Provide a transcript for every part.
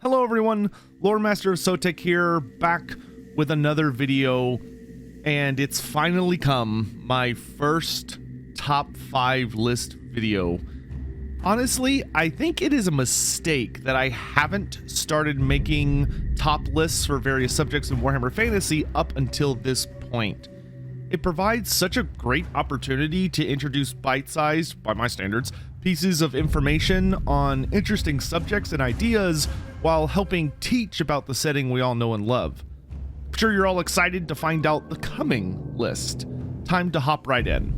Hello everyone, Loremaster of Sotek here, back with another video, and it's finally come, my first top 5 list video. Honestly, I think it is a mistake that I haven't started making top lists for various subjects in Warhammer Fantasy up until this point. It provides such a great opportunity to introduce bite-sized, by my standards, pieces of information on interesting subjects and ideas while helping teach about the setting we all know and love. I'm sure you're all excited to find out the coming list. Time to hop right in.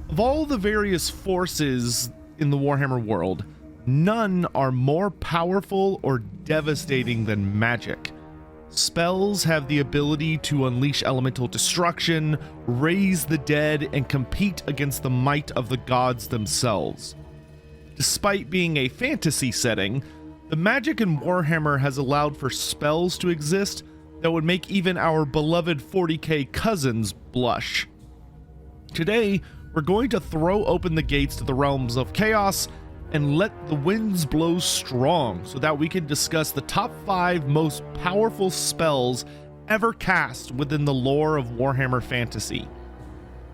Of all the various forces in the Warhammer world, none are more powerful or devastating than magic. Spells have the ability to unleash elemental destruction, raise the dead, and compete against the might of the gods themselves. Despite being a fantasy setting, the magic in Warhammer has allowed for spells to exist that would make even our beloved 40k cousins blush. Today, we're going to throw open the gates to the realms of chaos and let the winds blow strong so that we can discuss the top 5 most powerful spells ever cast within the lore of Warhammer Fantasy.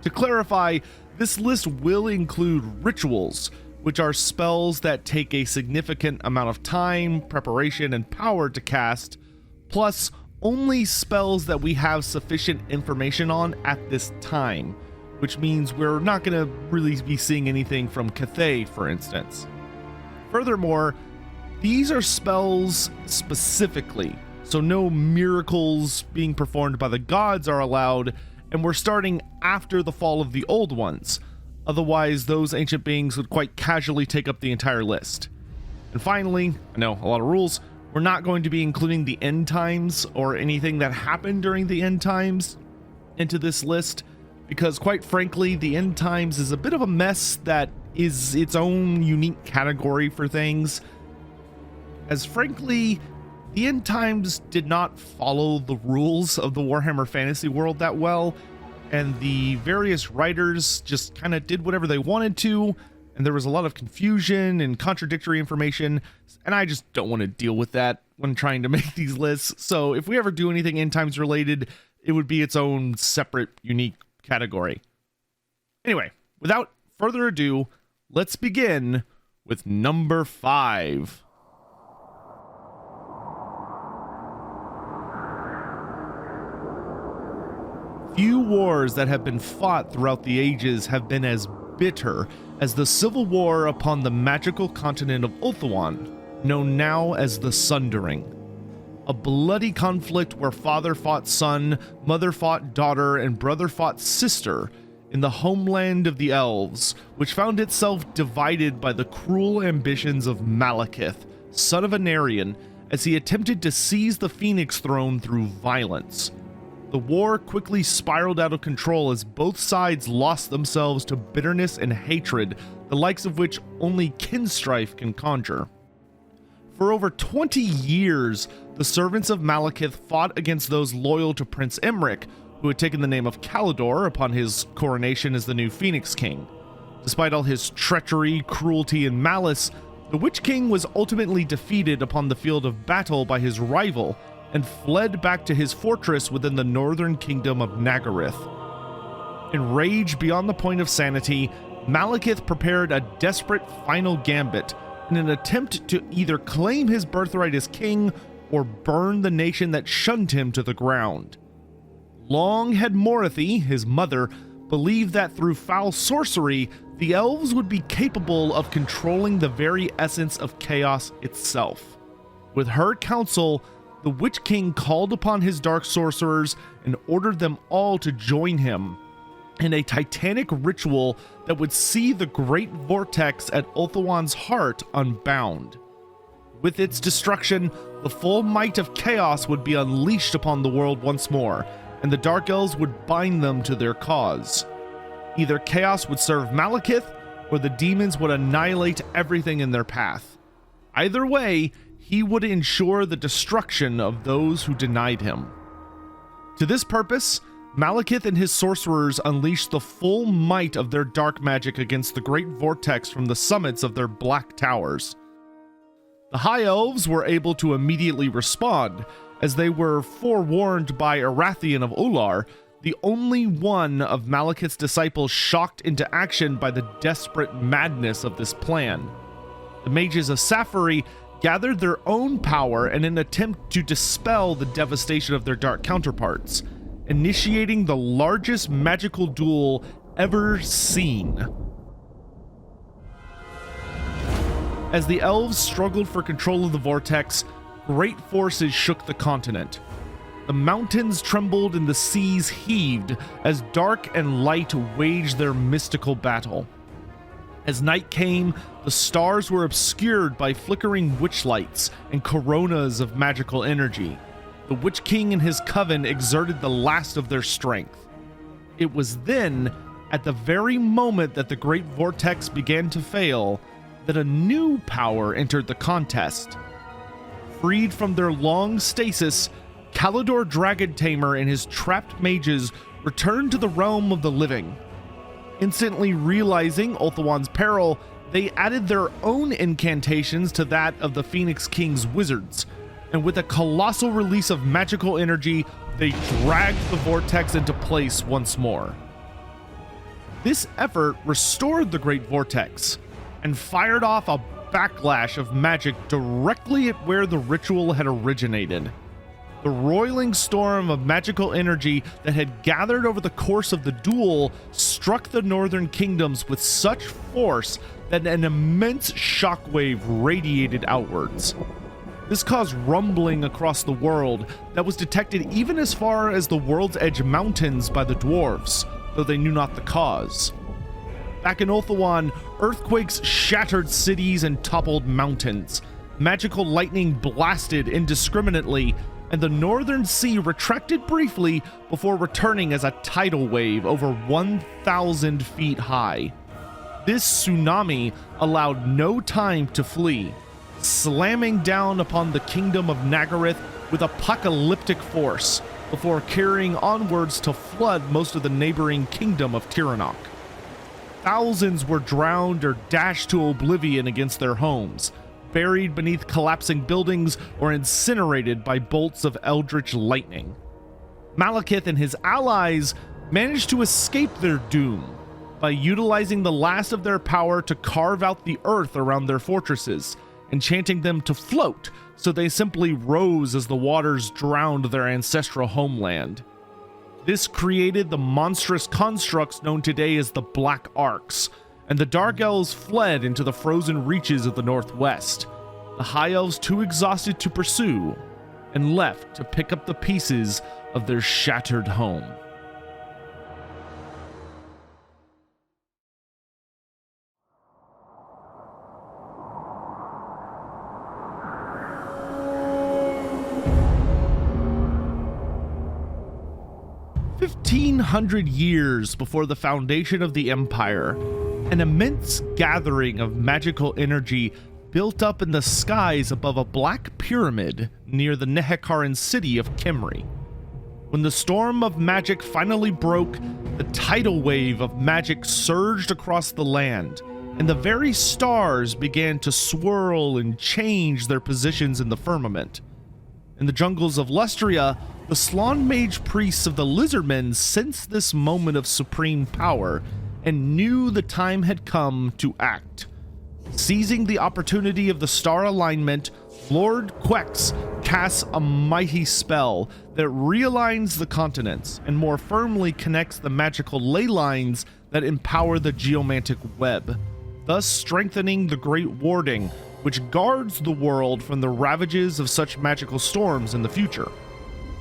To clarify, this list will include rituals, which are spells that take a significant amount of time, preparation, and power to cast, plus only spells that we have sufficient information on at this time, which means we're not going to really be seeing anything from Cathay, for instance. Furthermore, these are spells specifically, so no miracles being performed by the gods are allowed, and we're starting after the fall of the old ones. Otherwise, those ancient beings would quite casually take up the entire list. And finally, I know, a lot of rules, we're not going to be including the end times or anything that happened during the end times into this list, because quite frankly, the end times is a bit of a mess that is its own unique category for things, as frankly, the end times did not follow the rules of the Warhammer Fantasy world that well, and the various writers just kind of did whatever they wanted to, and there was a lot of confusion and contradictory information, and I just don't want to deal with that when trying to make these lists. So if we ever do anything end times related, it would be its own separate, unique category. Anyway, without further ado, let's begin with number 5. Few wars that have been fought throughout the ages have been as bitter as the civil war upon the magical continent of Ulthuan, known now as the Sundering. A bloody conflict where father fought son, mother fought daughter, and brother fought sister in the homeland of the elves, which found itself divided by the cruel ambitions of Malekith, son of Anarion, as he attempted to seize the Phoenix throne through violence. The war quickly spiraled out of control as both sides lost themselves to bitterness and hatred, the likes of which only kinstrife can conjure. For over 20 years, the servants of Malekith fought against those loyal to Prince Emmerich, who had taken the name of Kalidor upon his coronation as the new Phoenix King. Despite all his treachery, cruelty, and malice, the Witch King was ultimately defeated upon the field of battle by his rival, and fled back to his fortress within the northern kingdom of Nagaryth. Enraged beyond the point of sanity, Malekith prepared a desperate final gambit in an attempt to either claim his birthright as king or burn the nation that shunned him to the ground. Long had Morathi, his mother, believed that through foul sorcery, the elves would be capable of controlling the very essence of chaos itself. With her counsel, the Witch King called upon his dark sorcerers and ordered them all to join him in a titanic ritual that would see the great vortex at Ulthuan's heart unbound. With its destruction, the full might of chaos would be unleashed upon the world once more, and the Dark Elves would bind them to their cause. Either chaos would serve Malekith, or the demons would annihilate everything in their path. Either way, he would ensure the destruction of those who denied him. To this purpose, Malekith and his sorcerers unleashed the full might of their dark magic against the great vortex from the summits of their black towers. The High Elves were able to immediately respond, as they were forewarned by Arathian of Ular, the only one of Malekith's disciples shocked into action by the desperate madness of this plan. The mages of Safari gathered their own power in an attempt to dispel the devastation of their dark counterparts, initiating the largest magical duel ever seen. As the elves struggled for control of the vortex, great forces shook the continent. The mountains trembled and the seas heaved as dark and light waged their mystical battle. As night came, the stars were obscured by flickering witch lights and coronas of magical energy. The Witch King and his coven exerted the last of their strength. It was then, at the very moment that the great vortex began to fail, that a new power entered the contest. Freed from their long stasis, Kalidor Dragon Tamer and his trapped mages returned to the realm of the living. Instantly realizing Ulthuan's peril, they added their own incantations to that of the Phoenix King's wizards, and with a colossal release of magical energy, they dragged the vortex into place once more. This effort restored the Great Vortex, and fired off a backlash of magic directly at where the ritual had originated. The roiling storm of magical energy that had gathered over the course of the duel struck the northern kingdoms with such force that an immense shockwave radiated outwards. This caused rumbling across the world that was detected even as far as the World's Edge Mountains by the dwarves, though they knew not the cause. Back in Ulthuan, earthquakes shattered cities and toppled mountains. Magical lightning blasted indiscriminately, and the northern sea retracted briefly before returning as a tidal wave over 1,000 feet high. This tsunami allowed no time to flee, slamming down upon the kingdom of Nagaryth with apocalyptic force before carrying onwards to flood most of the neighboring kingdom of Tiranoc. Thousands were drowned or dashed to oblivion against their homes, buried beneath collapsing buildings or incinerated by bolts of eldritch lightning. Malekith and his allies managed to escape their doom by utilizing the last of their power to carve out the earth around their fortresses, enchanting them to float so they simply rose as the waters drowned their ancestral homeland. This created the monstrous constructs known today as the Black Arcs, and the Dark Elves fled into the frozen reaches of the Northwest, the High Elves too exhausted to pursue, and left to pick up the pieces of their shattered home. "1,500 years before the foundation of the Empire, an immense gathering of magical energy built up in the skies above a black pyramid near the Nehekaran city of Khemri. When the storm of magic finally broke, the tidal wave of magic surged across the land, and the very stars began to swirl and change their positions in the firmament. In the jungles of Lustria, the Slan Mage priests of the Lizardmen sensed this moment of supreme power and knew the time had come to act. Seizing the opportunity of the star alignment, Lord Quex casts a mighty spell that realigns the continents and more firmly connects the magical ley lines that empower the geomantic web, thus strengthening the Great Warding, which guards the world from the ravages of such magical storms in the future.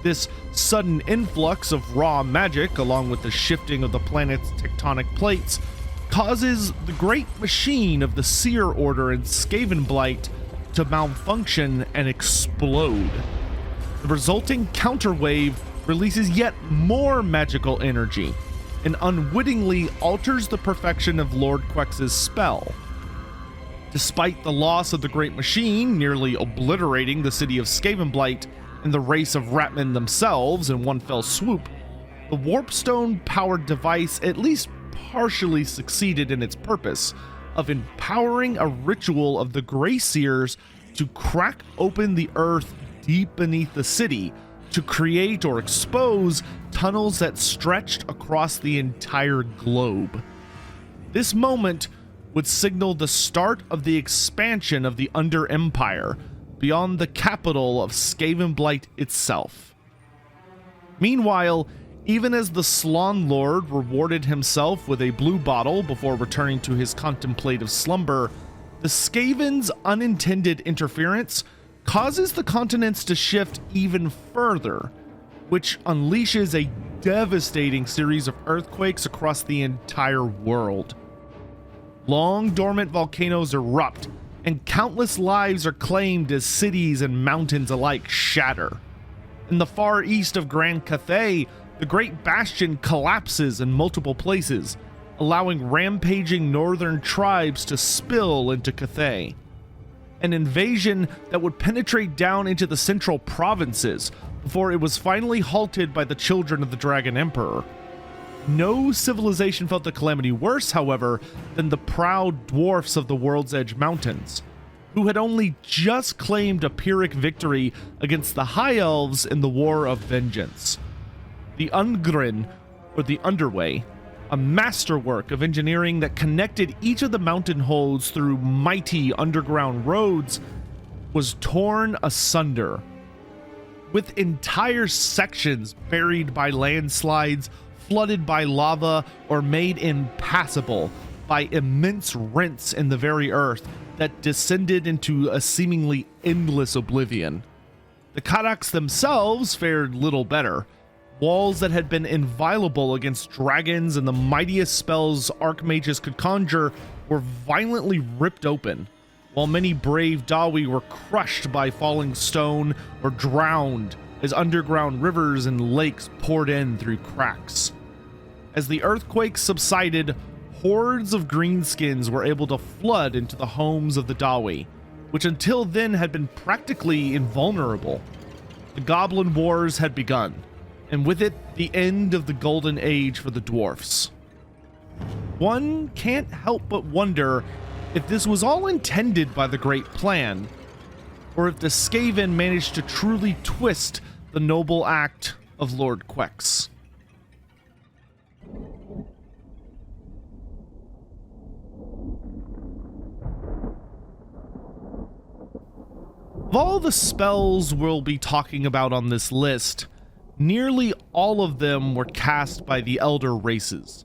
This sudden influx of raw magic, along with the shifting of the planet's tectonic plates, causes the great machine of the Seer Order in Skavenblight to malfunction and explode. The resulting counterwave releases yet more magical energy and unwittingly alters the perfection of Lord Quex's spell. Despite the loss of the great machine nearly obliterating the city of Skavenblight and the race of Ratmen themselves in one fell swoop, the Warpstone-powered device at least partially succeeded in its purpose of empowering a ritual of the Grey Seers to crack open the earth deep beneath the city to create or expose tunnels that stretched across the entire globe. This moment would signal the start of the expansion of the Under Empire beyond the capital of Skavenblight itself. Meanwhile, even as the Slon Lord rewarded himself with a blue bottle before returning to his contemplative slumber, the Skaven's unintended interference causes the continents to shift even further, which unleashes a devastating series of earthquakes across the entire world. Long dormant volcanoes erupt, and countless lives are claimed as cities and mountains alike shatter. In the far east of Grand Cathay, the Great Bastion collapses in multiple places, allowing rampaging northern tribes to spill into Cathay. An invasion that would penetrate down into the central provinces before it was finally halted by the children of the Dragon Emperor. No civilization felt the calamity worse, however, than the proud dwarfs of the World's Edge Mountains, who had only just claimed a Pyrrhic victory against the High Elves in the War of Vengeance. The Ungrin, or the Underway, a masterwork of engineering that connected each of the mountain holds through mighty underground roads, was torn asunder, with entire sections buried by landslides, flooded by lava, or made impassable by immense rents in the very earth that descended into a seemingly endless oblivion. The Karaks themselves fared little better. Walls that had been inviolable against dragons and the mightiest spells archmages could conjure were violently ripped open, while many brave Dawi were crushed by falling stone or drowned as underground rivers and lakes poured in through cracks. As the earthquake subsided, hordes of greenskins were able to flood into the homes of the Dawi, which until then had been practically invulnerable. The Goblin Wars had begun, and with it, the end of the Golden Age for the dwarfs. One can't help but wonder if this was all intended by the Great Plan, or if the Skaven managed to truly twist the noble act of Lord Quex. Of all the spells we'll be talking about on this list, nearly all of them were cast by the Elder races,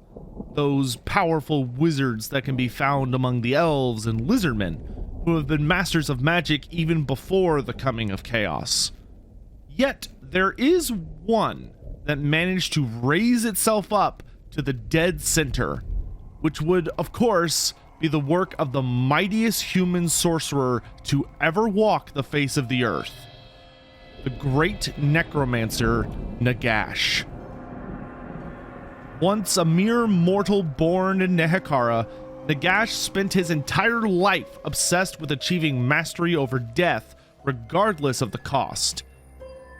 those powerful wizards that can be found among the elves and lizardmen, who have been masters of magic even before the coming of chaos. Yet, there is one that managed to raise itself up to the dead center, which would, of course, be the work of the mightiest human sorcerer to ever walk the face of the earth, the great necromancer Nagash. Once a mere mortal born in Nehekara, Nagash spent his entire life obsessed with achieving mastery over death, regardless of the cost.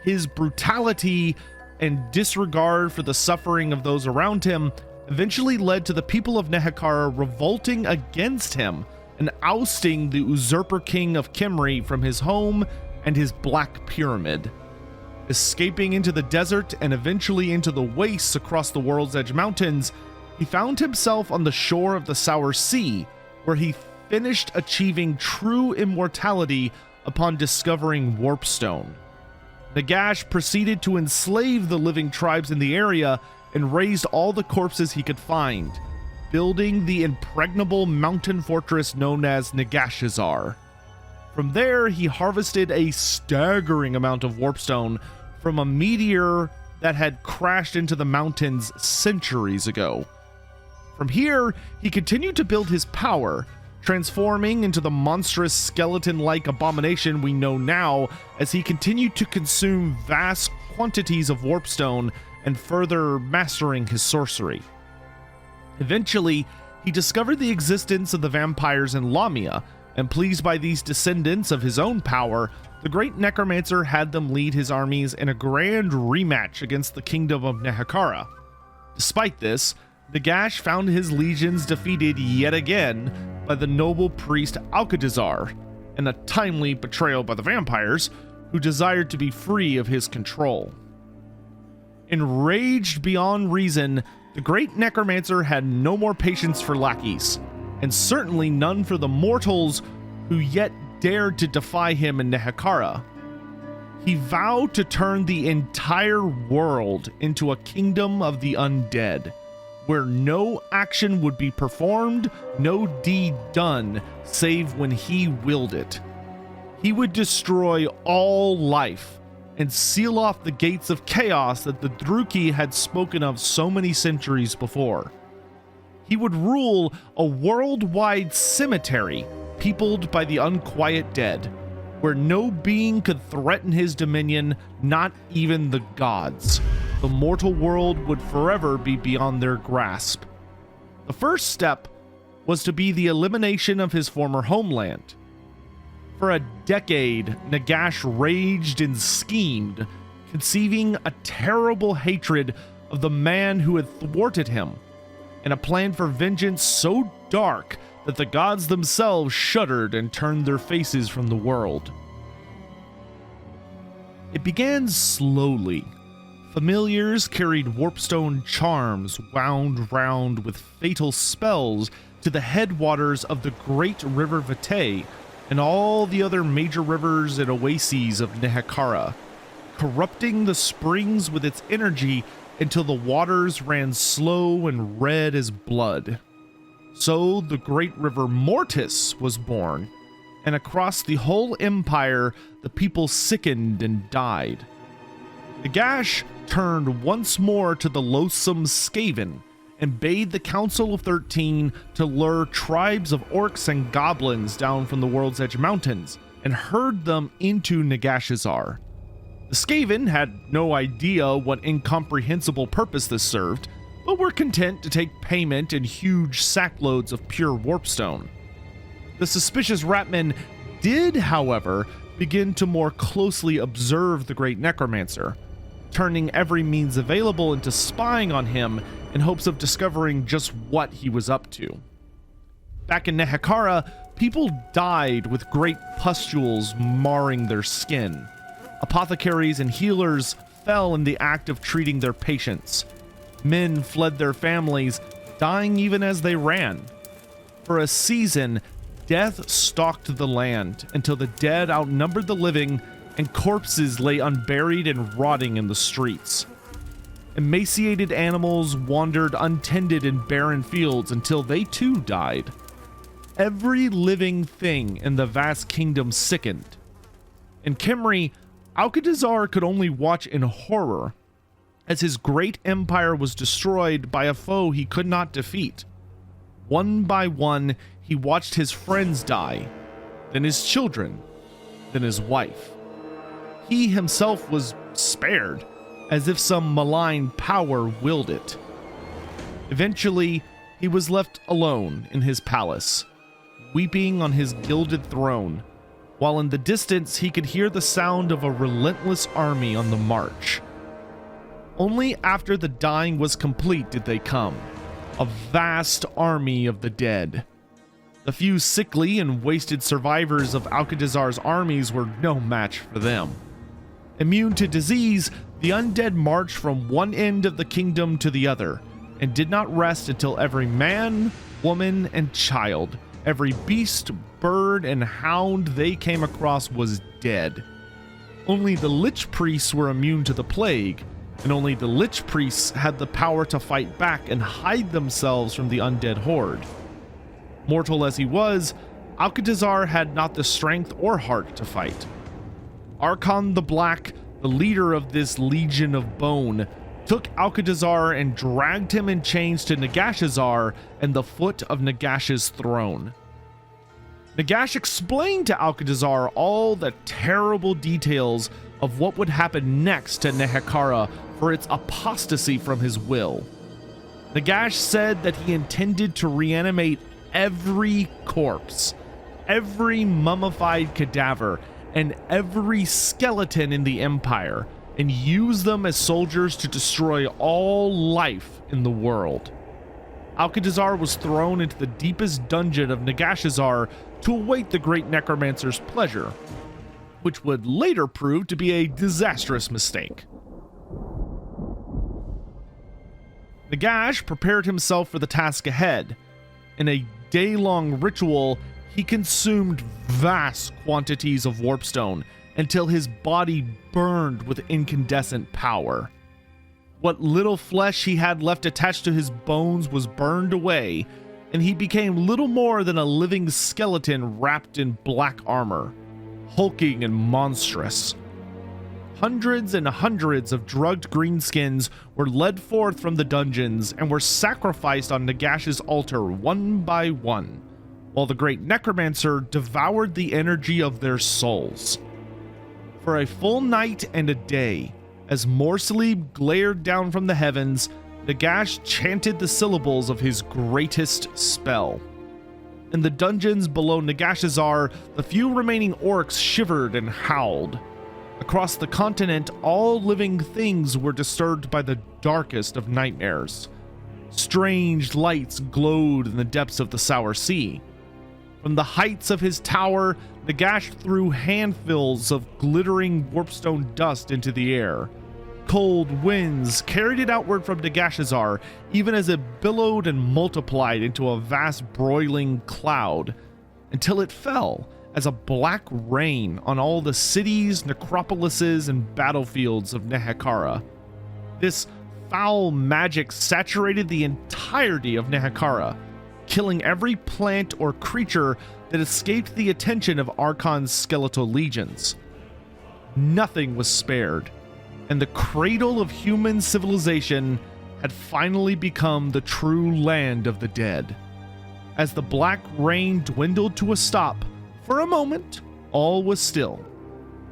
His brutality and disregard for the suffering of those around him eventually led to the people of Nehekara revolting against him and ousting the usurper king of Kimri from his home and his Black Pyramid. Escaping into the desert and eventually into the wastes across the World's Edge Mountains, he found himself on the shore of the Sour Sea, where he finished achieving true immortality upon discovering Warpstone. Nagash proceeded to enslave the living tribes in the area and razed all the corpses he could find, building the impregnable mountain fortress known as Nagashazar. From there, he harvested a staggering amount of warpstone from a meteor that had crashed into the mountains centuries ago. From here, he continued to build his power, transforming into the monstrous skeleton-like abomination we know now as he continued to consume vast quantities of warpstone and further mastering his sorcery. Eventually, he discovered the existence of the vampires in Lamia, and pleased by these descendants of his own power, the great necromancer had them lead his armies in a grand rematch against the kingdom of Nehekara. Despite this, Nagash found his legions defeated yet again by the noble priest Alcadazar, and a timely betrayal by the vampires, who desired to be free of his control. Enraged beyond reason, the great necromancer had no more patience for lackeys, and certainly none for the mortals who yet dared to defy him in Nehekhara. He vowed to turn the entire world into a kingdom of the undead, where no action would be performed, no deed done, save when he willed it. He would destroy all life and seal off the gates of chaos that the Druki had spoken of so many centuries before. He would rule a worldwide cemetery peopled by the unquiet dead, where no being could threaten his dominion, not even the gods. The mortal world would forever be beyond their grasp. The first step was to be the elimination of his former homeland. For a decade, Nagash raged and schemed, conceiving a terrible hatred of the man who had thwarted him, and a plan for vengeance so dark that the gods themselves shuddered and turned their faces from the world. It began slowly. Familiars carried warpstone charms wound round with fatal spells to the headwaters of the great river Vitae and all the other major rivers and oases of Nehekhara, corrupting the springs with its energy until the waters ran slow and red as blood. So the great river Mortis was born, and across the whole empire the people sickened and died. Nagash turned once more to the loathsome Skaven and bade the Council of 13 to lure tribes of orcs and goblins down from the World's Edge Mountains and herd them into Nagashazar. The Skaven had no idea what incomprehensible purpose this served, but were content to take payment in huge sackloads of pure warpstone. The suspicious Ratman did, however, begin to more closely observe the great necromancer, turning every means available into spying on him in hopes of discovering just what he was up to. Back in Nehekhara, people died with great pustules marring their skin. Apothecaries and healers fell in the act of treating their patients. Men fled their families, dying even as they ran. For a season, death stalked the land until the dead outnumbered the living and corpses lay unburied and rotting in the streets. Emaciated animals wandered untended in barren fields until they too died. Every living thing in the vast kingdom sickened. In Khemri, Alcatazar could only watch in horror as his great empire was destroyed by a foe he could not defeat. One by one, he watched his friends die, then his children, then his wife. He himself was spared, as if some malign power willed it. Eventually, he was left alone in his palace, weeping on his gilded throne, while in the distance he could hear the sound of a relentless army on the march. Only after the dying was complete did they come, a vast army of the dead. The few sickly and wasted survivors of Alcatazar's armies were no match for them. Immune to disease, the undead marched from one end of the kingdom to the other, and did not rest until every man, woman, and child, every beast, bird, and hound they came across was dead. Only the Lich Priests were immune to the plague, and only the Lich Priests had the power to fight back and hide themselves from the undead horde. Mortal as he was, Alcatazar had not the strength or heart to fight. Archon the Black, the leader of this Legion of Bone, took Alcatazar and dragged him in chains to Nagashazar and the foot of Nagash's throne. Nagash explained to Alcatazar all the terrible details of what would happen next to Nehekhara for its apostasy from his will. Nagash said that he intended to reanimate every corpse, every mummified cadaver, and every skeleton in the Empire, and use them as soldiers to destroy all life in the world. Alcatazar was thrown into the deepest dungeon of Nagashazar to await the great necromancer's pleasure, which would later prove to be a disastrous mistake. Nagash prepared himself for the task ahead. In a day-long ritual, he consumed vast quantities of warpstone until his body burned with incandescent power. What little flesh he had left attached to his bones was burned away, and he became little more than a living skeleton wrapped in black armor, hulking and monstrous. Hundreds and hundreds of drugged greenskins were led forth from the dungeons and were sacrificed on Nagash's altar one by one, while the great necromancer devoured the energy of their souls. For a full night and a day, as more sleep glared down from the heavens, Nagash chanted the syllables of his greatest spell. In the dungeons below Nagashazar, the few remaining orcs shivered and howled. Across the continent, all living things were disturbed by the darkest of nightmares. Strange lights glowed in the depths of the Sour Sea. From the heights of his tower, Nagash threw handfuls of glittering warpstone dust into the air. Cold winds carried it outward from Nagashazar, even as it billowed and multiplied into a vast broiling cloud, until it fell as a black rain on all the cities, necropolises, and battlefields of Nehekara. This foul magic saturated the entirety of Nehekara, killing every plant or creature that escaped the attention of Archon's skeletal legions. Nothing was spared, and the cradle of human civilization had finally become the true land of the dead. As the black rain dwindled to a stop, for a moment, all was still.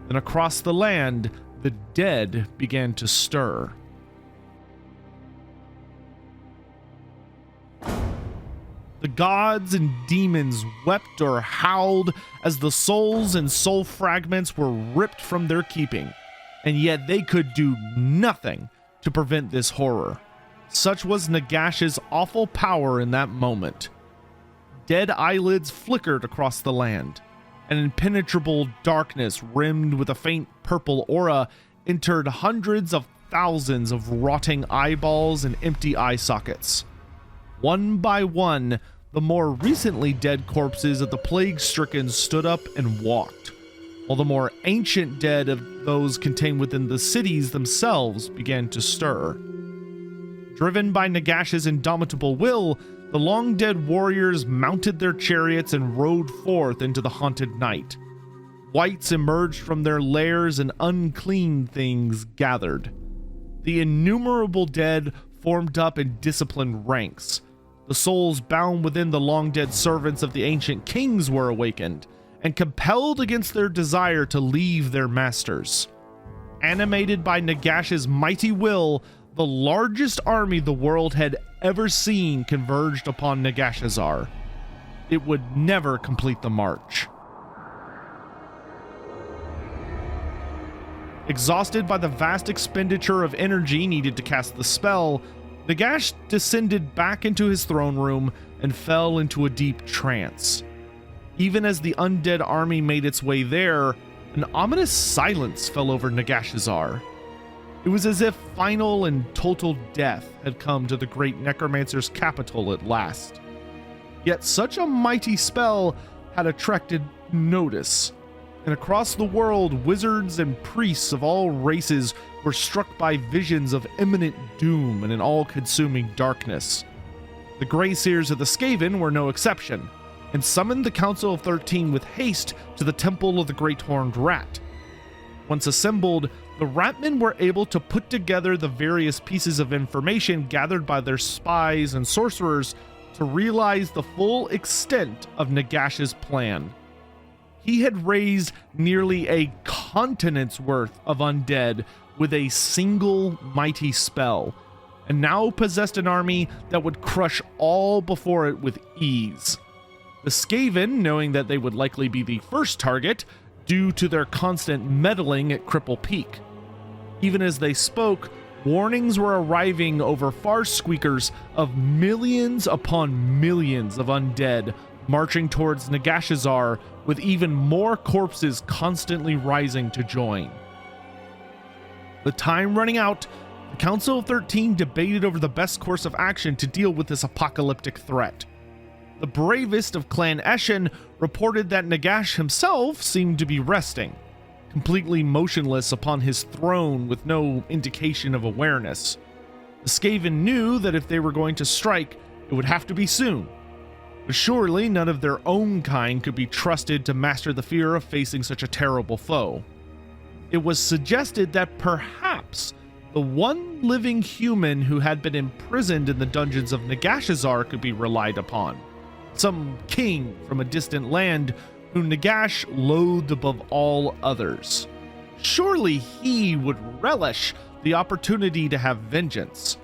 Then across the land, the dead began to stir. The gods and demons wept or howled as the souls and soul fragments were ripped from their keeping, and yet they could do nothing to prevent this horror. Such was Nagash's awful power in that moment. Dead eyelids flickered across the land. An impenetrable darkness rimmed with a faint purple aura entered hundreds of thousands of rotting eyeballs and empty eye sockets. One by one, the more recently dead corpses of the plague-stricken stood up and walked, while the more ancient dead of those contained within the cities themselves began to stir. Driven by Nagash's indomitable will, the long-dead warriors mounted their chariots and rode forth into the haunted night. Wights emerged from their lairs and unclean things gathered. The innumerable dead formed up in disciplined ranks. The souls bound within the long-dead servants of the ancient kings were awakened and compelled against their desire to leave their masters. Animated by Nagash's mighty will, the largest army the world had ever seen converged upon Nagashazar. It would never complete the march. Exhausted by the vast expenditure of energy needed to cast the spell, Nagash descended back into his throne room and fell into a deep trance. Even as the undead army made its way there, an ominous silence fell over Nagashazar. It was as if final and total death had come to the great necromancer's capital at last. Yet such a mighty spell had attracted notice, and across the world wizards and priests of all races were struck by visions of imminent doom and an all-consuming darkness. The Greyseers of the Skaven were no exception, and summoned the Council of 13 with haste to the Temple of the Great Horned Rat. Once assembled, the Ratmen were able to put together the various pieces of information gathered by their spies and sorcerers to realize the full extent of Nagash's plan. He had raised nearly a continent's worth of undead with a single mighty spell, and now possessed an army that would crush all before it with ease. The Skaven, knowing that they would likely be the first target, due to their constant meddling at Cripple Peak. Even as they spoke, warnings were arriving over far squeakers of millions upon millions of undead marching towards Nagashazar with even more corpses constantly rising to join. The time running out, the Council of 13 debated over the best course of action to deal with this apocalyptic threat. The bravest of Clan Eshin reported that Nagash himself seemed to be resting, completely motionless upon his throne with no indication of awareness. The Skaven knew that if they were going to strike, it would have to be soon. But surely none of their own kind could be trusted to master the fear of facing such a terrible foe. It was suggested that perhaps the one living human who had been imprisoned in the dungeons of Nagashazar could be relied upon. Some king from a distant land who Nagash loathed above all others. Surely he would relish the opportunity to have vengeance.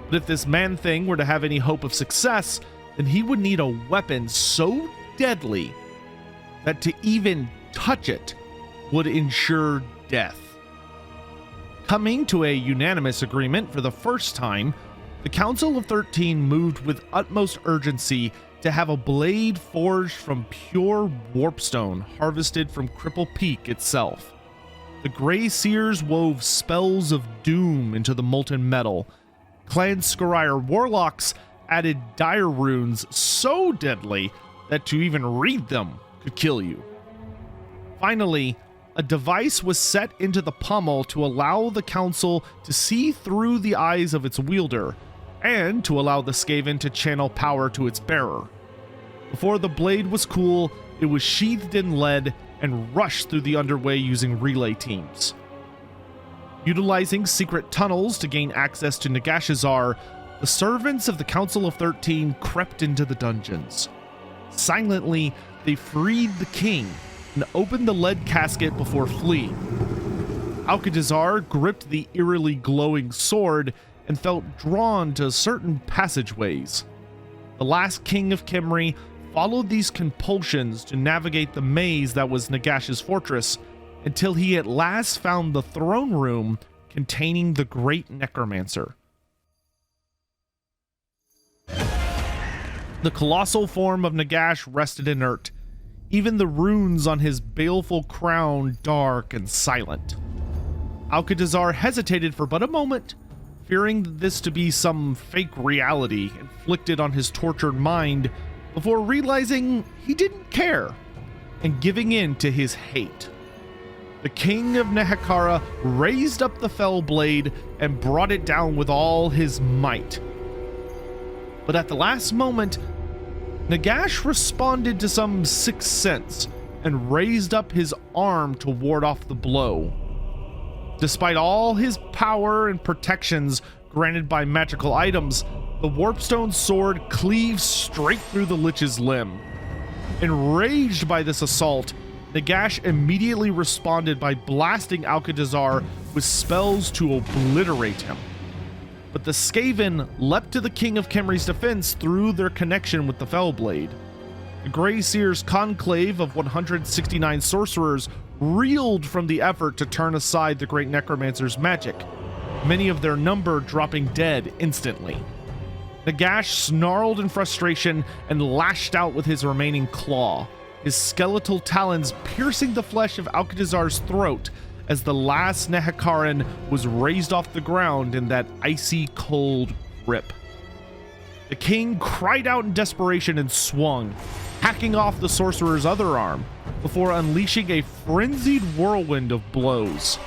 But if this man-thing were to have any hope of success, then he would need a weapon so deadly that to even touch it would ensure death. Coming to a unanimous agreement for the first time, the Council of 13 moved with utmost urgency to have a blade forged from pure warpstone harvested from Cripple Peak itself. The Grey Seers wove spells of doom into the molten metal. Clan Scorier warlocks added dire runes so deadly that to even read them could kill you. Finally, a device was set into the pommel to allow the council to see through the eyes of its wielder, and to allow the Skaven to channel power to its bearer. Before the blade was cool, it was sheathed in lead and rushed through the underway using relay teams. Utilizing secret tunnels to gain access to Nagashazar, the servants of the Council of 13 crept into the dungeons. Silently, they freed the king and opened the lead casket before fleeing. Alcatazar gripped the eerily glowing sword and felt drawn to certain passageways. The last king of Khemri followed these compulsions to navigate the maze that was Nagash's fortress until he at last found the throne room containing the great necromancer. The colossal form of Nagash rested inert, even the runes on his baleful crown dark and silent. Alcatazar hesitated for but a moment, fearing this to be some fake reality inflicted on his tortured mind, before realizing he didn't care and giving in to his hate. The king of Nehekara raised up the fell blade and brought it down with all his might. But at the last moment, Nagash responded to some sixth sense and raised up his arm to ward off the blow. Despite all his power and protections granted by magical items, the warpstone sword cleaves straight through the lich's limb. Enraged by this assault, Nagash immediately responded by blasting Alcatazar with spells to obliterate him. But the Skaven leapt to the King of Khemri's defense through their connection with the Fellblade. The Grey Seers conclave of 169 sorcerers reeled from the effort to turn aside the Great Necromancer's magic, many of their number dropping dead instantly. Nagash snarled in frustration and lashed out with his remaining claw, his skeletal talons piercing the flesh of Alcatazar's throat as the last Nehekaran was raised off the ground in that icy cold grip. The king cried out in desperation and swung, hacking off the sorcerer's other arm before unleashing a frenzied whirlwind of blows.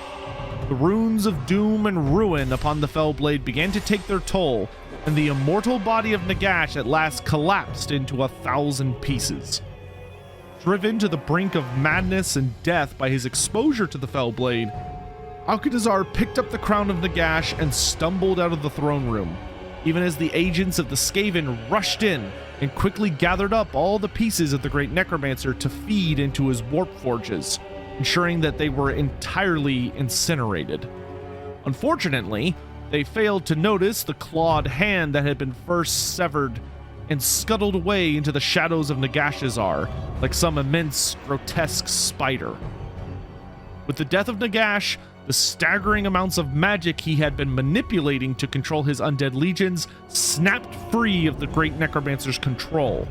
The runes of doom and ruin upon the Fellblade began to take their toll, and the immortal body of Nagash at last collapsed into 1,000 pieces. Driven to the brink of madness and death by his exposure to the Fellblade, Alcatazar picked up the crown of Nagash and stumbled out of the throne room, even as the agents of the Skaven rushed in and quickly gathered up all the pieces of the Great Necromancer to feed into his warp forges, ensuring that they were entirely incinerated. Unfortunately, they failed to notice the clawed hand that had been first severed and scuttled away into the shadows of Nagashazar like some immense, grotesque spider. With the death of Nagash, the staggering amounts of magic he had been manipulating to control his undead legions snapped free of the Great Necromancer's control.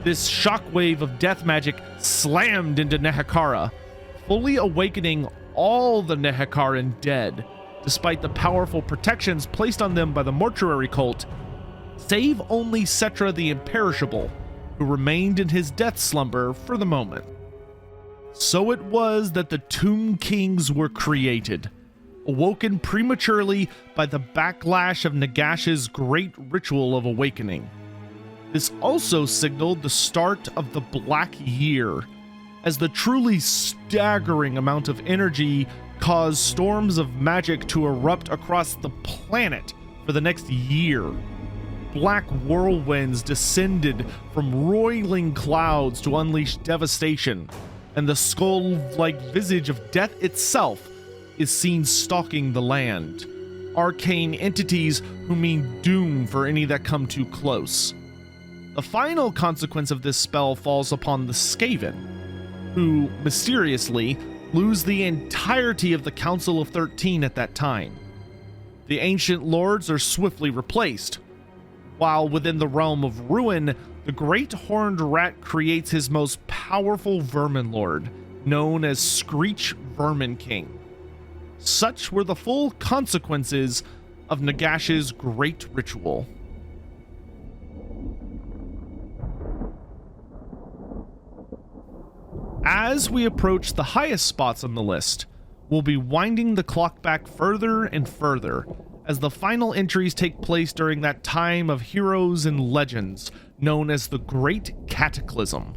This shockwave of death magic slammed into Nehekara, fully awakening all the Nehekaran dead, despite the powerful protections placed on them by the mortuary cult, save only Cetra the Imperishable, who remained in his death slumber for the moment. So it was that the Tomb Kings were created, awoken prematurely by the backlash of Nagash's great ritual of awakening. This also signaled the start of the Black Year, as the truly staggering amount of energy caused storms of magic to erupt across the planet for the next year. Black whirlwinds descended from roiling clouds to unleash devastation, and the skull-like visage of death itself is seen stalking the land. Arcane entities who mean doom for any that come too close. The final consequence of this spell falls upon the Skaven, who, mysteriously, lose the entirety of the Council of 13 at that time. The ancient lords are swiftly replaced, while within the realm of ruin, the Great Horned Rat creates his most powerful Vermin Lord, known as Screech Vermin King. Such were the full consequences of Nagash's great ritual. As we approach the highest spots on the list, we'll be winding the clock back further and further, as the final entries take place during that time of heroes and legends known as the Great Cataclysm.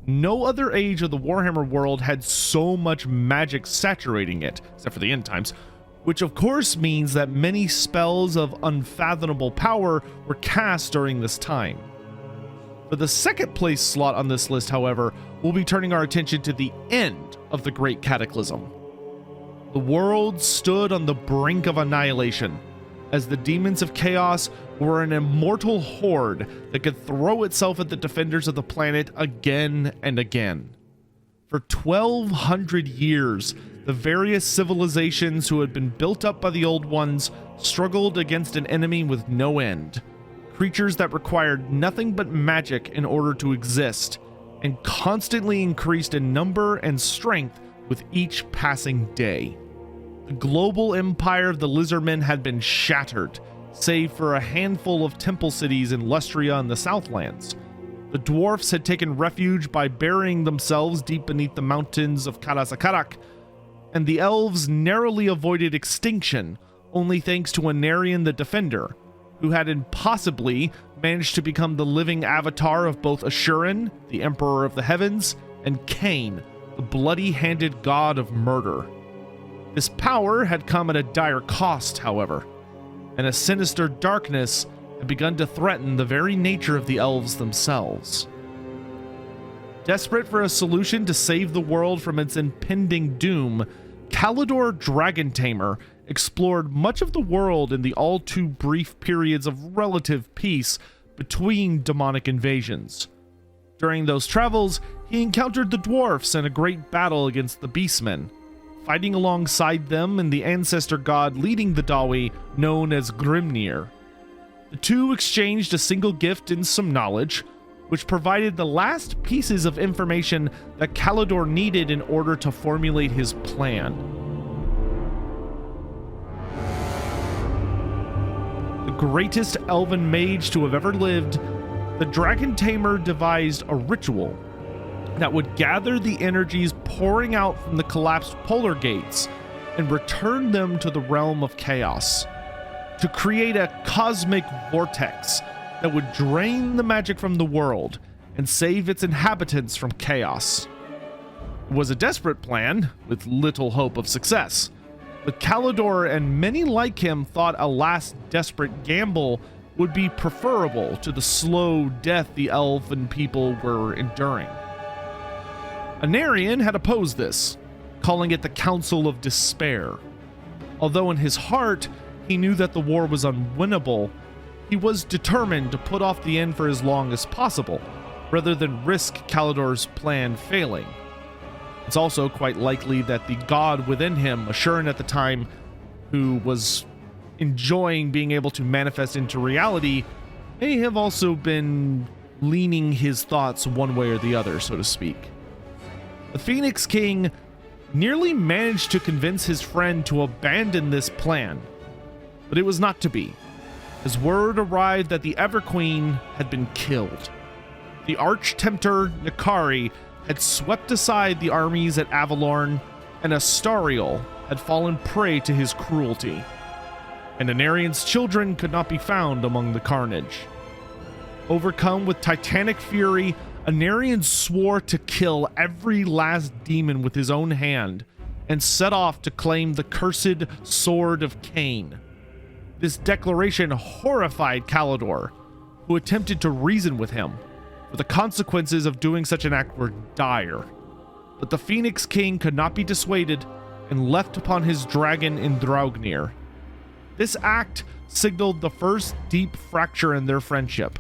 No other age of the Warhammer world had so much magic saturating it, except for the end times, which of course means that many spells of unfathomable power were cast during this time. For the second place slot on this list, however, we'll be turning our attention to the end of the Great Cataclysm. The world stood on the brink of annihilation, as the demons of chaos were an immortal horde that could throw itself at the defenders of the planet again and again. For 1,200 years, the various civilizations who had been built up by the Old Ones struggled against an enemy with no end. Creatures that required nothing but magic in order to exist, and constantly increased in number and strength with each passing day. The global empire of the Lizardmen had been shattered, save for a handful of temple cities in Lustria and the Southlands. The dwarfs had taken refuge by burying themselves deep beneath the mountains of Karasakarak, and the elves narrowly avoided extinction only thanks to Anarion the Defender, who had impossibly managed to become the living avatar of both Ashuran, the Emperor of the Heavens, and Cain, the bloody-handed god of murder. This power had come at a dire cost, however, and a sinister darkness had begun to threaten the very nature of the elves themselves. Desperate for a solution to save the world from its impending doom, Kalidor Dragon Tamer explored much of the world in the all-too-brief periods of relative peace between demonic invasions. During those travels, he encountered the dwarfs in a great battle against the beastmen, fighting alongside them and the ancestor god leading the Dawi, known as Grimnir. The two exchanged a single gift and some knowledge, which provided the last pieces of information that Kalidor needed in order to formulate his plan. The greatest elven mage to have ever lived, the Dragon Tamer devised a ritual that would gather the energies pouring out from the collapsed polar gates and return them to the realm of chaos, to create a cosmic vortex that would drain the magic from the world and save its inhabitants from chaos. It was a desperate plan, with little hope of success, but Kalidor and many like him thought a last desperate gamble would be preferable to the slow death the elven people were enduring. Anarion had opposed this, calling it the Council of Despair. Although in his heart he knew that the war was unwinnable, he was determined to put off the end for as long as possible, rather than risk Kalidor's plan failing. It's also quite likely that the god within him, Ashuran at the time, who was enjoying being able to manifest into reality, may have also been leaning his thoughts one way or the other, so to speak. The Phoenix King nearly managed to convince his friend to abandon this plan, but it was not to be, as word arrived that the Everqueen had been killed. The Arch-Tempter Nikari had swept aside the armies at Avalorn, and Astariel had fallen prey to his cruelty, and Anarian's children could not be found among the carnage. Overcome with titanic fury, Anarian swore to kill every last demon with his own hand and set off to claim the cursed Sword of Cain. This declaration horrified Kalidor, who attempted to reason with him, for the consequences of doing such an act were dire. But the Phoenix King could not be dissuaded and leapt upon his dragon in Draupnir. This act signaled the first deep fracture in their friendship,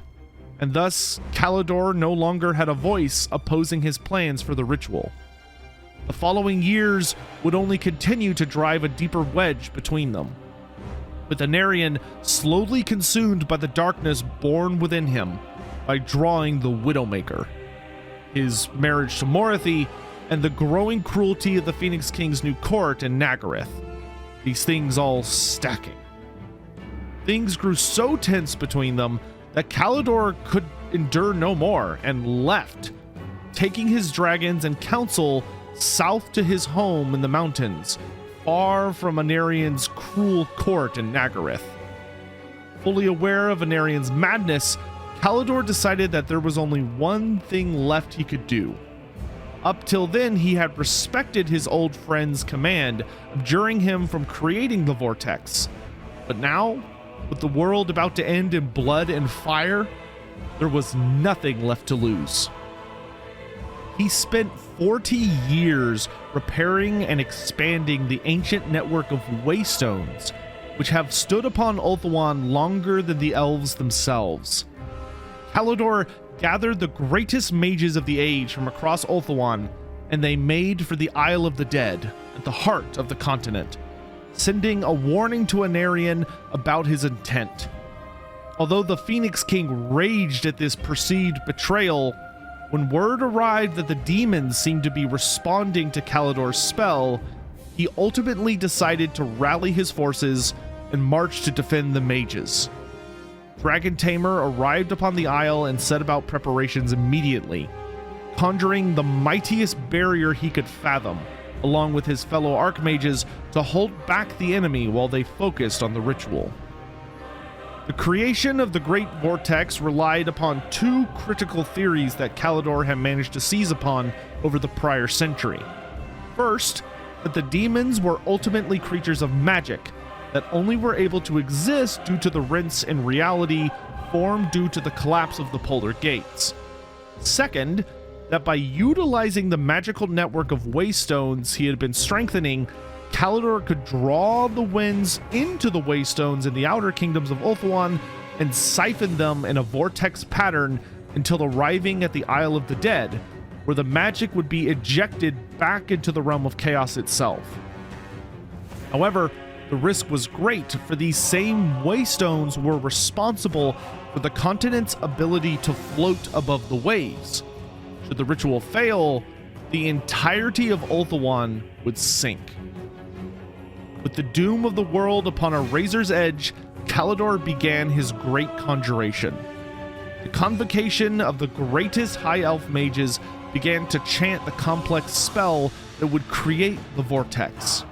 and thus Kalidor no longer had a voice opposing his plans for the ritual. The following years would only continue to drive a deeper wedge between them, with Anarian slowly consumed by the darkness born within him by drawing the Widowmaker, his marriage to Morathi, and the growing cruelty of the Phoenix King's new court in Nagaryth. These things all stacking. Things grew so tense between them that Kalidor could endure no more and left, taking his dragons and council south to his home in the mountains, far from Anarian's cruel court in Nagaryth. Fully aware of Anarian's madness, Kalidor decided that there was only one thing left he could do. Up till then, he had respected his old friend's command, abjuring him from creating the vortex. But now, with the world about to end in blood and fire, there was nothing left to lose. He spent 40 years repairing and expanding the ancient network of waystones, which have stood upon Ulthuan longer than the elves themselves. Kalidor gathered the greatest mages of the age from across Ulthuan, and they made for the Isle of the Dead, at the heart of the continent, sending a warning to Anarian about his intent. Although the Phoenix King raged at this perceived betrayal, when word arrived that the demons seemed to be responding to Kalidor's spell, he ultimately decided to rally his forces and march to defend the mages. Dragon Tamer arrived upon the isle and set about preparations immediately, conjuring the mightiest barrier he could fathom, along with his fellow archmages, to hold back the enemy while they focused on the ritual. The creation of the Great Vortex relied upon two critical theories that Kalidor had managed to seize upon over the prior century. First, that the demons were ultimately creatures of magic that only were able to exist due to the rents in reality formed due to the collapse of the polar gates. Second, that by utilizing the magical network of waystones he had been strengthening, Kalidor could draw the winds into the waystones in the outer kingdoms of Ulthuan and siphon them in a vortex pattern until arriving at the Isle of the Dead, where the magic would be ejected back into the realm of chaos itself. However, the risk was great, for these same waystones were responsible for the continent's ability to float above the waves. Should the ritual fail, the entirety of Ulthuan would sink. With the doom of the world upon a razor's edge, Kalidor began his great conjuration. The convocation of the greatest High Elf mages began to chant the complex spell that would create the vortex.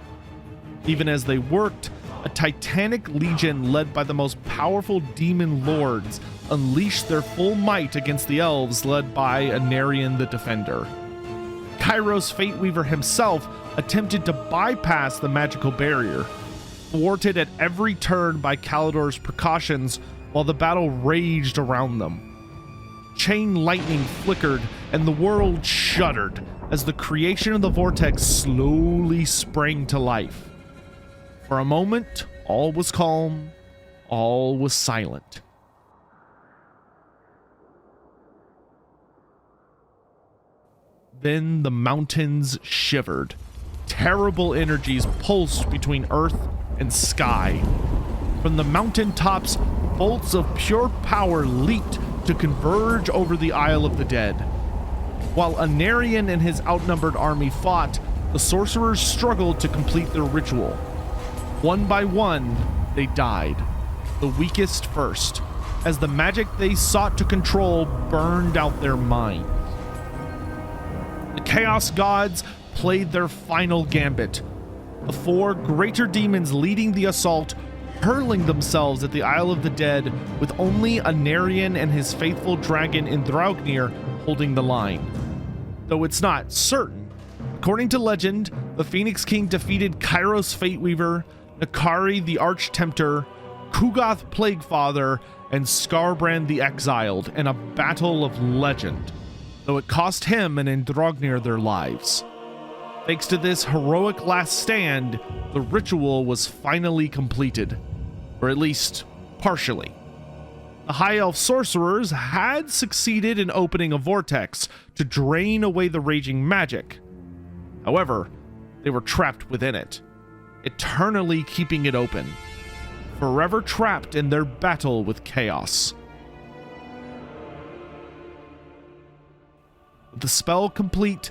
Even as they worked, a titanic legion led by the most powerful demon lords unleashed their full might against the elves led by Anarian the Defender. Kairos Fateweaver himself attempted to bypass the magical barrier, thwarted at every turn by Kalidor's precautions while the battle raged around them. Chain lightning flickered and the world shuddered as the creation of the vortex slowly sprang to life. For a moment, all was calm, all was silent. Then the mountains shivered. Terrible energies pulsed between earth and sky. From the mountain tops, bolts of pure power leaped to converge over the Isle of the Dead. While Anarian and his outnumbered army fought, the sorcerers struggled to complete their ritual. One by one, they died, the weakest first, as the magic they sought to control burned out their minds. The Chaos Gods played their final gambit, the four greater demons leading the assault, hurling themselves at the Isle of the Dead, with only Anarian and his faithful dragon in Draupnir holding the line. Though it's not certain. According to legend, the Phoenix King defeated Kairos Fateweaver, Nakari the Arch-Tempter, Kugoth Plaguefather, and Skarbrand the Exiled in a battle of legend, though it cost him and Draupnir their lives. Thanks to this heroic last stand, the ritual was finally completed, or at least partially. The High Elf sorcerers had succeeded in opening a vortex to drain away the raging magic. However, they were trapped within it, eternally keeping it open, forever trapped in their battle with chaos. With the spell complete,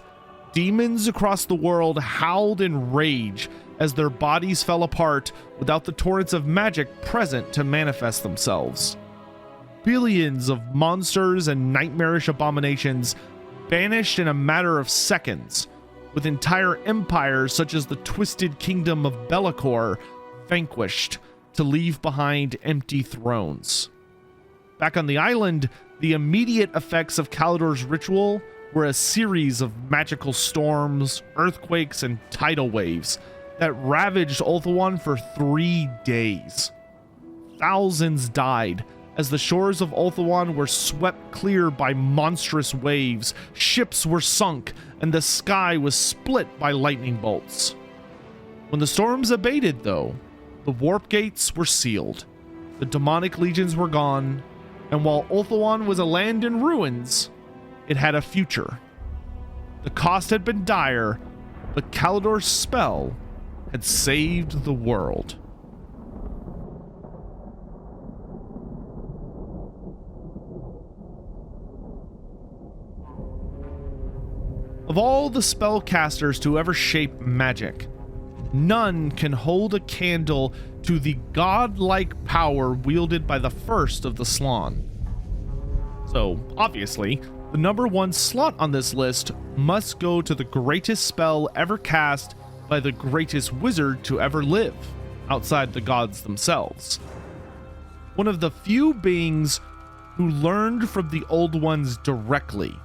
demons across the world howled in rage as their bodies fell apart without the torrents of magic present to manifest themselves. Billions of monsters and nightmarish abominations vanished in a matter of seconds, with entire empires such as the twisted kingdom of Be'lakor vanquished to leave behind empty thrones. Back on the island, the immediate effects of Kalidor's ritual were a series of magical storms, earthquakes, and tidal waves that ravaged Ulthuan for 3 days. Thousands died as the shores of Ulthuan were swept clear by monstrous waves, ships were sunk, and the sky was split by lightning bolts. When the storms abated, though, the warp gates were sealed, the demonic legions were gone, and while Ulthuan was a land in ruins, it had a future. The cost had been dire, but Kalidor's spell had saved the world. Of all the spellcasters to ever shape magic, none can hold a candle to the godlike power wielded by the first of the Slann. So, obviously, the number one slot on this list must go to the greatest spell ever cast by the greatest wizard to ever live, outside the gods themselves. One of the few beings who learned from the Old Ones directly,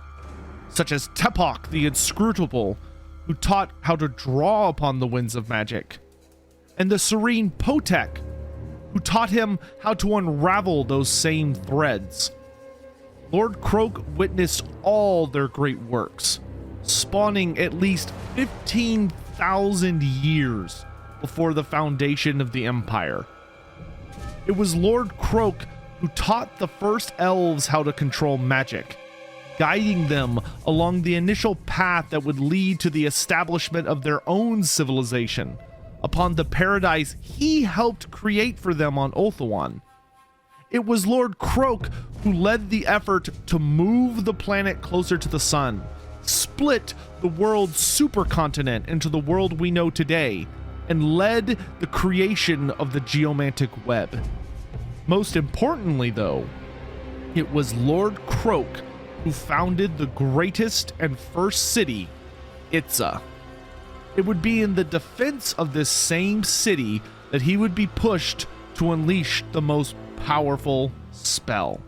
such as Tepok the Inscrutable, who taught how to draw upon the winds of magic, and the serene Potek, who taught him how to unravel those same threads. Lord Croak witnessed all their great works, spawning at least 15,000 years before the foundation of the Empire. It was Lord Croak who taught the first elves how to control magic, guiding them along the initial path that would lead to the establishment of their own civilization upon the paradise he helped create for them on Ulthuan. It was Lord Croak who led the effort to move the planet closer to the sun, split the world's supercontinent into the world we know today, and led the creation of the geomantic web. Most importantly, though, it was Lord Croak who founded the greatest and first city, Itza. It would be in the defense of this same city that he would be pushed to unleash the most powerful spell.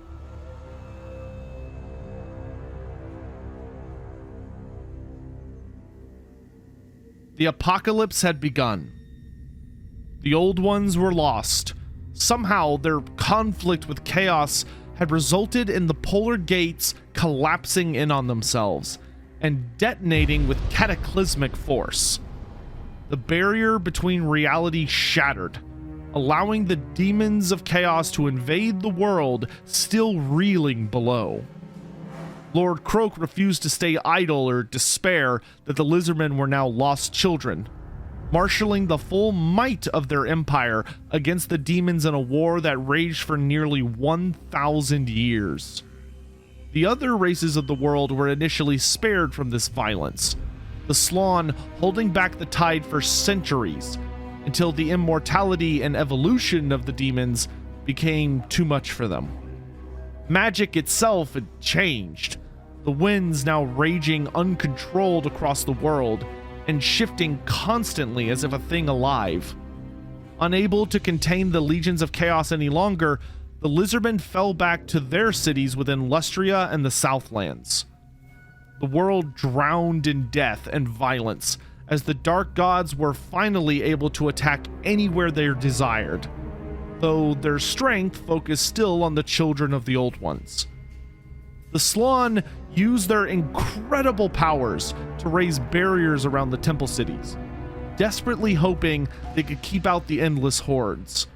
The apocalypse had begun. The Old Ones were lost. Somehow their conflict with chaos had resulted in the polar gates collapsing in on themselves and detonating with cataclysmic force. The barrier between reality shattered, allowing the demons of chaos to invade the world still reeling below. Lord Croak refused to stay idle or despair that the lizardmen were now lost children, marshaling the full might of their empire against the demons in a war that raged for nearly 1,000 years. The other races of the world were initially spared from this violence, the Slann holding back the tide for centuries, until the immortality and evolution of the demons became too much for them. Magic itself had changed, the winds now raging uncontrolled across the world and shifting constantly as if a thing alive. Unable to contain the legions of chaos any longer, the lizardmen fell back to their cities within Lustria and the Southlands. The world drowned in death and violence as the dark gods were finally able to attack anywhere they desired, though their strength focused still on the children of the Old Ones. The Slann used their incredible powers to raise barriers around the temple cities, desperately hoping they could keep out the endless hordes.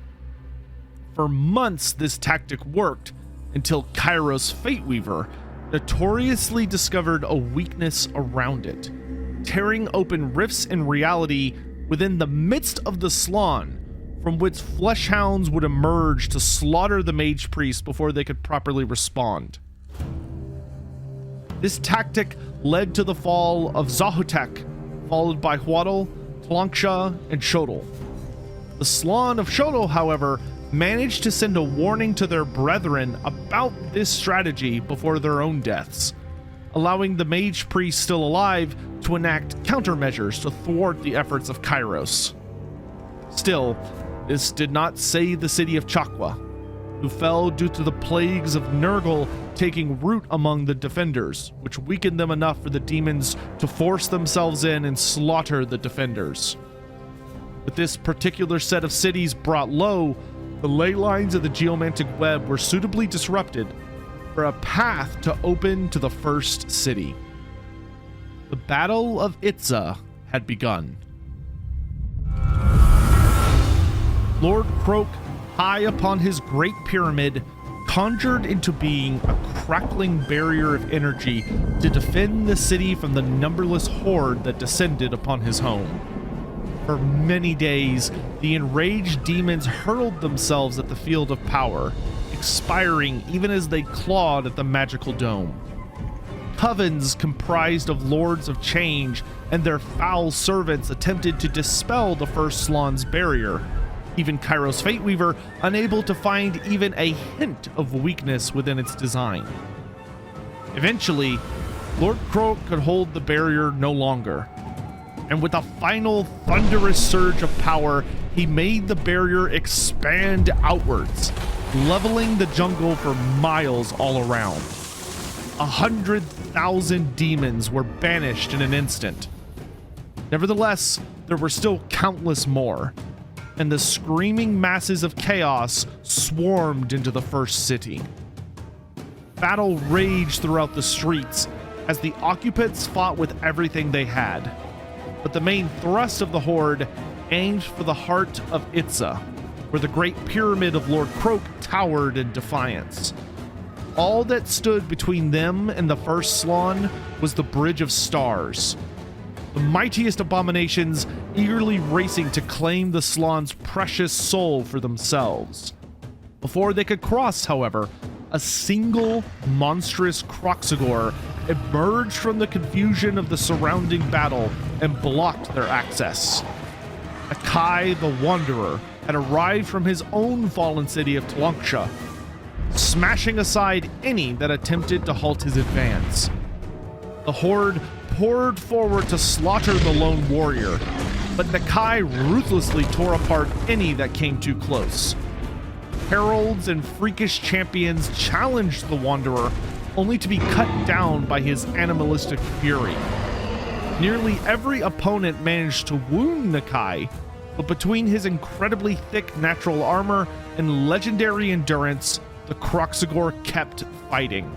For months this tactic worked, until Kairos Fateweaver notoriously discovered a weakness around it, tearing open rifts in reality within the midst of the Slann, from which flesh hounds would emerge to slaughter the mage priests before they could properly respond. This tactic led to the fall of Sotek, followed by Huatl, Tlanksha, and Shodol. The Slann of Shodol, however, managed to send a warning to their brethren about this strategy before their own deaths, allowing the mage priests still alive to enact countermeasures to thwart the efforts of Kairos. Still, this did not save the city of Chakwa, who fell due to the plagues of Nurgle taking root among the defenders, which weakened them enough for the demons to force themselves in and slaughter the defenders. With this particular set of cities brought low, the ley lines of the geomantic web were suitably disrupted for a path to open to the first city. The Battle of Itza had begun. Lord Kroak, high upon his great pyramid, conjured into being a crackling barrier of energy to defend the city from the numberless horde that descended upon his home. For many days, the enraged demons hurled themselves at the field of power, expiring even as they clawed at the magical dome. Covens comprised of Lords of Change and their foul servants attempted to dispel the first Slann's barrier, even Kairos Fateweaver unable to find even a hint of weakness within its design. Eventually, Lord Kroak could hold the barrier no longer, and with a final thunderous surge of power, he made the barrier expand outwards, leveling the jungle for miles all around. 100,000 demons were banished in an instant. Nevertheless, there were still countless more, and the screaming masses of chaos swarmed into the first city. Battle raged throughout the streets as the occupants fought with everything they had, but the main thrust of the horde aimed for the heart of Itza, where the great pyramid of Lord Kroak towered in defiance. All that stood between them and the first Slann was the Bridge of Stars, the mightiest abominations eagerly racing to claim the Slann's precious soul for themselves. Before they could cross, however, a single monstrous Kroxigor emerged from the confusion of the surrounding battle and blocked their access. Akai the Wanderer had arrived from his own fallen city of Tlanksha, smashing aside any that attempted to halt his advance. The horde poured forward to slaughter the lone warrior, but Nakai ruthlessly tore apart any that came too close. Heralds and freakish champions challenged the Wanderer, only to be cut down by his animalistic fury. Nearly every opponent managed to wound Nakai, but between his incredibly thick natural armor and legendary endurance, the Kroxigor kept fighting.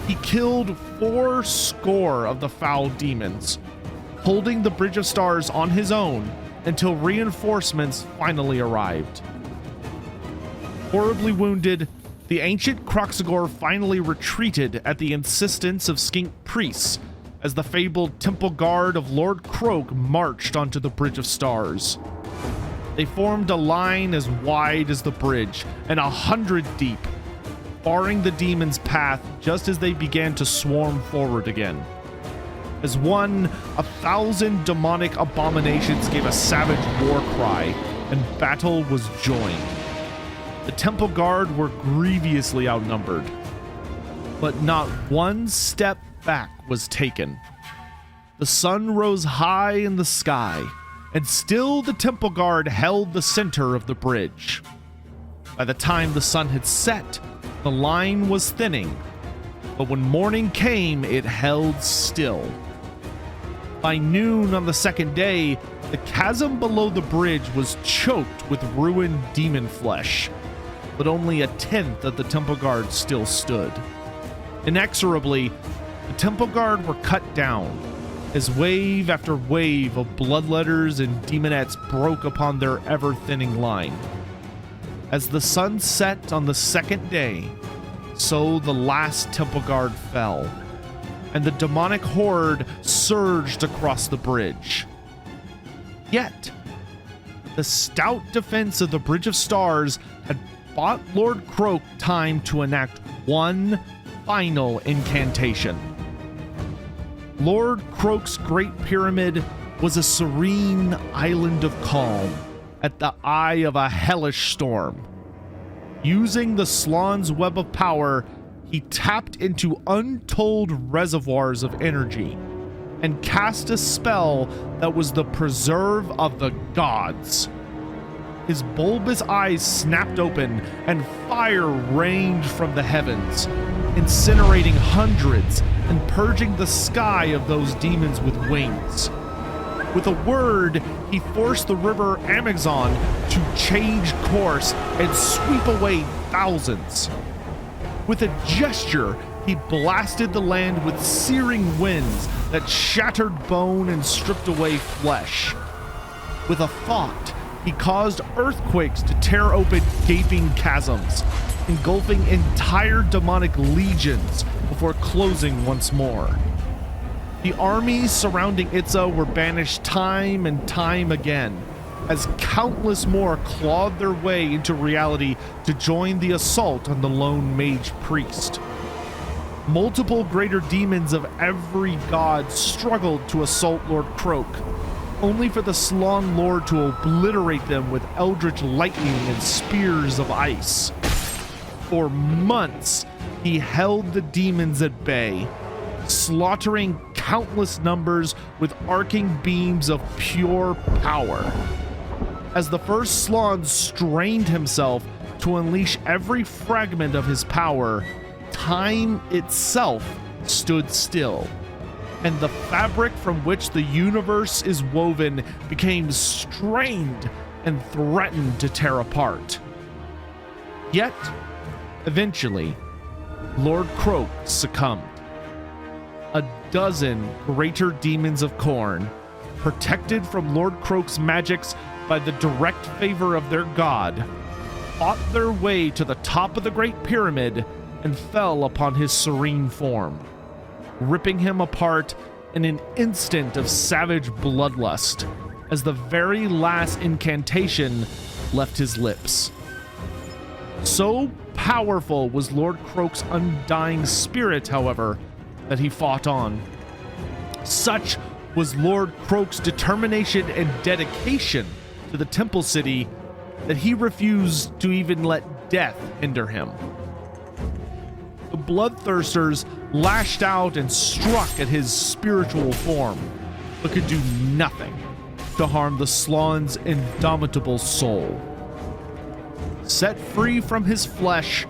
He killed 80 of the foul demons, holding the Bridge of Stars on his own until reinforcements finally arrived. Horribly wounded, the ancient Kroxigor finally retreated at the insistence of skink priests as the fabled temple guard of Lord Kroak marched onto the Bridge of Stars. They formed a line as wide as the bridge and 100 deep. barring the demons' path just as they began to swarm forward again. As 1,000 demonic abominations gave a savage war cry, and battle was joined. The Temple Guard were grievously outnumbered, but not one step back was taken. The sun rose high in the sky, and still the Temple Guard held the center of the bridge. By the time the sun had set, the line was thinning, but when morning came, it held still. By noon on the second day, the chasm below the bridge was choked with ruined demon flesh, but only a tenth of the Temple Guard still stood. Inexorably, the Temple Guard were cut down, as wave after wave of bloodletters and demonettes broke upon their ever-thinning line. As the sun set on the second day, so the last Temple Guard fell, and the demonic horde surged across the bridge. Yet, the stout defense of the Bridge of Stars had bought Lord Croak time to enact one final incantation. Lord Croak's Great Pyramid was a serene island of calm at the eye of a hellish storm. Using the Slaan's web of power, he tapped into untold reservoirs of energy and cast a spell that was the preserve of the gods. His bulbous eyes snapped open and fire rained from the heavens, incinerating hundreds and purging the sky of those demons with wings. With a word, he forced the river Amazon to change course and sweep away thousands. With a gesture, he blasted the land with searing winds that shattered bone and stripped away flesh. With a thought, he caused earthquakes to tear open gaping chasms, engulfing entire demonic legions before closing once more. The armies surrounding Itza were banished time and time again, as countless more clawed their way into reality to join the assault on the lone mage priest. Multiple greater demons of every god struggled to assault Lord Croak, only for the Slan Lord to obliterate them with eldritch lightning and spears of ice. For months, he held the demons at bay, slaughtering countless numbers with arcing beams of pure power. As the first Slan strained himself to unleash every fragment of his power, time itself stood still, and the fabric from which the universe is woven became strained and threatened to tear apart. Yet, eventually, Lord Croak succumbed. A dozen greater demons of Khorne, protected from Lord Croak's magics by the direct favor of their god, fought their way to the top of the Great Pyramid and fell upon his serene form, ripping him apart in an instant of savage bloodlust as the very last incantation left his lips. So powerful was Lord Croak's undying spirit, however, that he fought on. Such was Lord Croak's determination and dedication to the Temple City that he refused to even let death hinder him. The bloodthirsters lashed out and struck at his spiritual form, but could do nothing to harm the Slan's indomitable soul. Set free from his flesh,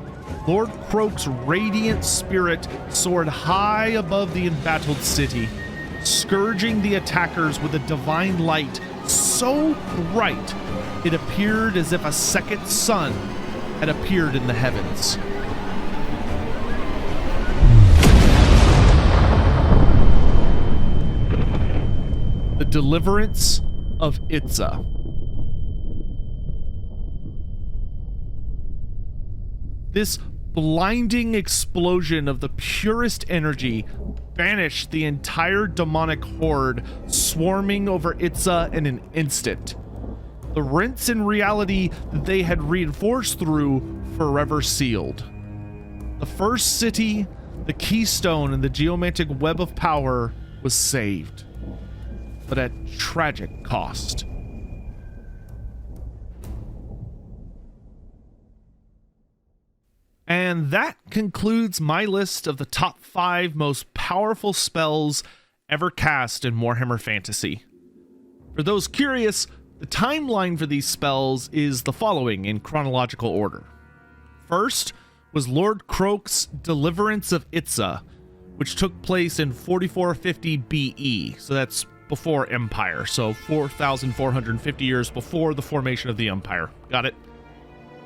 Lord Croak's radiant spirit soared high above the embattled city, scourging the attackers with a divine light so bright it appeared as if a second sun had appeared in the heavens. The deliverance of Itza. This blinding explosion of the purest energy banished the entire demonic horde swarming over Itza in an instant. The rents in reality that they had reinforced through forever sealed. The first city, the keystone in the geomantic web of power, was saved, but at tragic cost. And that concludes my list of the top 5 most powerful spells ever cast in Warhammer Fantasy. For those curious, the timeline for these spells is the following in chronological order. First was Lord Kroak's Deliverance of Itza, which took place in 4450 BE, so that's before Empire, so 4,450 years before the formation of the Empire. Got it?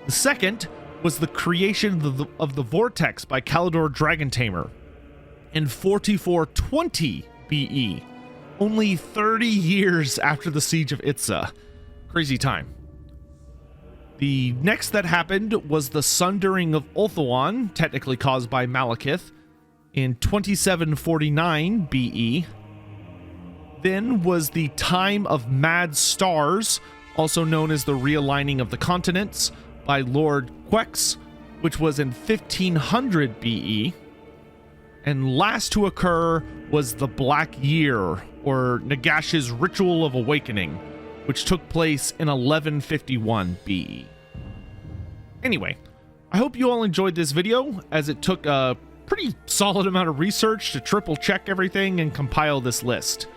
The second was the creation of the Vortex by Kalidor Dragontamer in 4420 BE, only 30 years after the Siege of Itza. Crazy time. The next that happened was the Sundering of Ulthuan, technically caused by Malekith, in 2749 BE. Then was the Time of Mad Stars, also known as the Realigning of the Continents, by Lord Quex, which was in 1500 BE. And last to occur was the Black Year, or Nagash's Ritual of Awakening, which took place in 1151 BE. Anyway, I hope you all enjoyed this video, as it took a pretty solid amount of research to triple check everything and compile this list.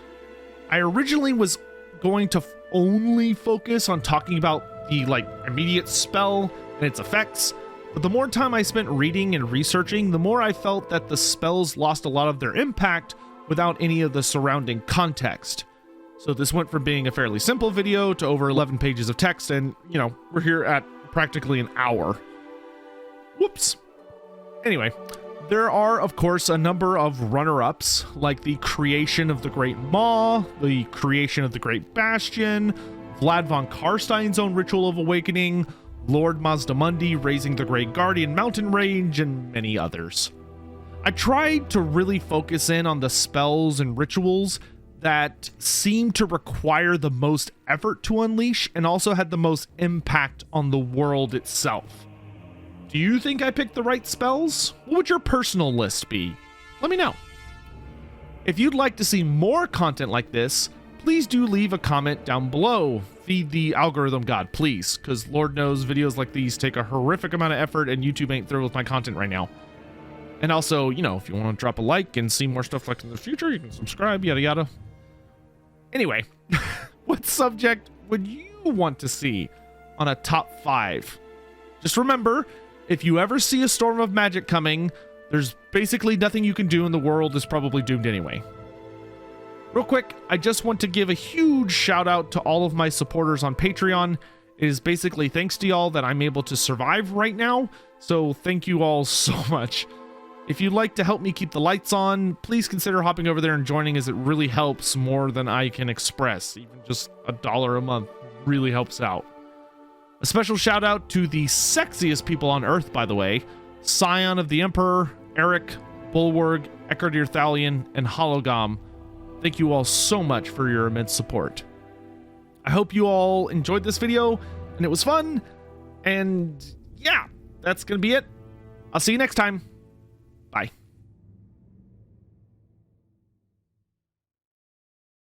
I originally was going to only focus on talking about the immediate spell and its effects, but the more time I spent reading and researching, the more I felt that the spells lost a lot of their impact without any of the surrounding context. So this went from being a fairly simple video to over 11 pages of text, and we're here at practically an hour. Whoops. Anyway, there are of course a number of runner-ups, like the creation of the Great Maw, the creation of the Great Bastion, Vlad von Karstein's own Ritual of Awakening, Lord Mazdamundi raising the Great Guardian Mountain Range, and many others. I tried to really focus in on the spells and rituals that seemed to require the most effort to unleash and also had the most impact on the world itself. Do you think I picked the right spells? What would your personal list be? Let me know. If you'd like to see more content like this, please do leave a comment down below. Feed the algorithm god, please, because Lord knows videos like these take a horrific amount of effort and YouTube ain't thrilled with my content right now. And also, if you want to drop a like and see more stuff like in the future, you can subscribe, yada yada. Anyway, what subject would you want to see on a top 5? Just remember, if you ever see a storm of magic coming, there's basically nothing you can do and the world is probably doomed anyway. Real quick, I just want to give a huge shout out to all of my supporters on Patreon. It is basically thanks to y'all that I'm able to survive right now, so thank you all so much. If you'd like to help me keep the lights on, please consider hopping over there and joining, as it really helps more than I can express. Even just $1 a month really helps out. A special shout out to the sexiest people on Earth, by the way, Scion of the Emperor, Eric, Bulwarg, Eckardir Thalion, and Hologam. Thank you all so much for your immense support. I hope you all enjoyed this video and it was fun. And yeah, that's gonna be it. I'll see you next time. Bye.